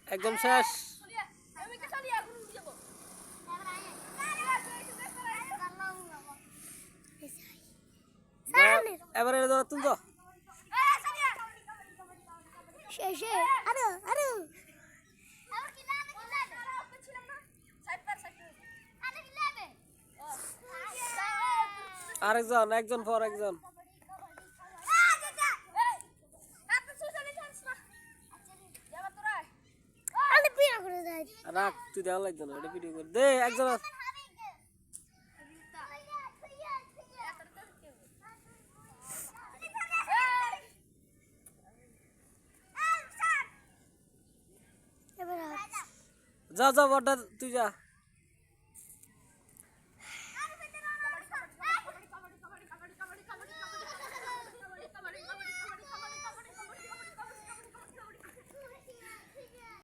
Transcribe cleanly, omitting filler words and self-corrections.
একদম শেষ। এবারে তুলছ আরেকজন, একজন পর একজন। রাখ, তুই দেওয়া লাগতো না, এটা ভিডিও করে দে একজন। যা যা বড়টা তুই যা।